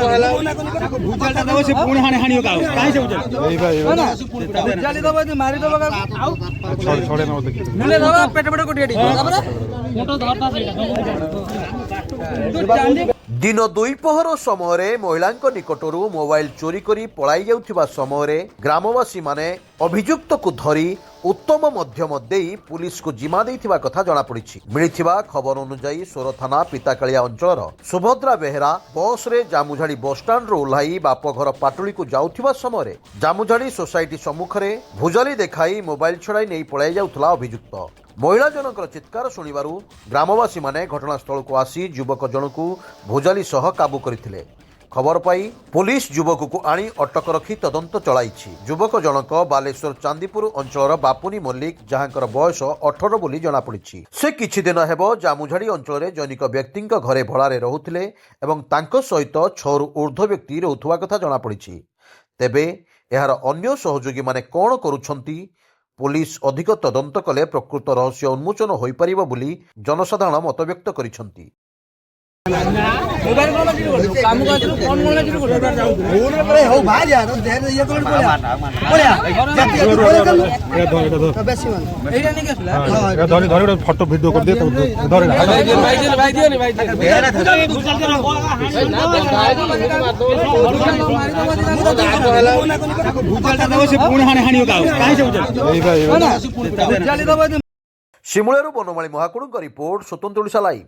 ଭୁଜାଲଟା ଦବ ସେ ପୁଣି ହାଣି ହାଣିବ କାଉ କାହିଁ ସେ ଭୁଜାଲ ଭୁଜାଲି ଦବ ଯଦି ମାରି ଦବ କାଉ ଛଡେ ନବ ଦେଖି ମୁନେ ଦବ ପେଟ ପେଟ କୋଟି ତାପରେ ଫଟୋ ଧରତା ସେଇଟା दिन दुईपहर समय महिला निकटरू मोबाइल चोरी करी पलाई जाउथिबा समय ग्रामवासी माने अभियुक्त को धरी उत्तम मध्यम देई पुलिस को जिमा देइथिबा कथा जणा पड़िछि। मिलिथिबा खबर अनुसार सोर थाना पिताकालिया अंचल सुभद्रा बेहेरा बस रे जामुझाड़ी बस स्टाण्ड रो ओह्लाई बापघर पाटुली को जाउथिबा समय जामुझाड़ी सोसाइटी सम्मुखरे भुजाली देखाई मोबाइल छड़ाई नहीं पलाई जाउथला अभियुक्त। महिला जनकर चित्कार शुणिबारु ग्रामवासी माने घटनास्थल को आसी युवक जनकू भुजाली सह काबू करथिले। खबर पाई पुलिस युवक को आनी अटक रखी तदंत चलाइछि। युवक जनक बालेश्वर चांदीपुर अंचलर बापुनी मल्लिक जहाँकर बयस 18 बोली जना पड़िछि। से किछि दिन हेबो जामुझाड़ी अंचल रे जनिक व्यक्तिंक घरे भड़ारे रहुथिले एवं तांको सहित 6 रु ऊर्ध्व व्यक्ति रहुथुवा कथा जना पड़िछि। तेबे एहार अन्य सहयोगी माने कोन करूछंती पुलिस अधिक तदंत कले प्रकृत रहस्य उन्मोचन होई परिबो बोली जनसाधारण मत व्यक्त करिसंती। मोबाइल कोन लागिर काम को आछिलो कोन कोन लागिर फोन रे हो भाई यार देर ये कोन बोलिया बेसी मान एटा नहीं केसला हां धरी धरी फोटो वीडियो कर दे तो धरी भाई दियो भुजालटा दब से पुणी हानि हानि काउ काहे से भुजाल भुजाली दब। शिमुलेरु बनमाली महाकुडुंक रिपोर्ट स्वतंत्र ओडिशा लाइव।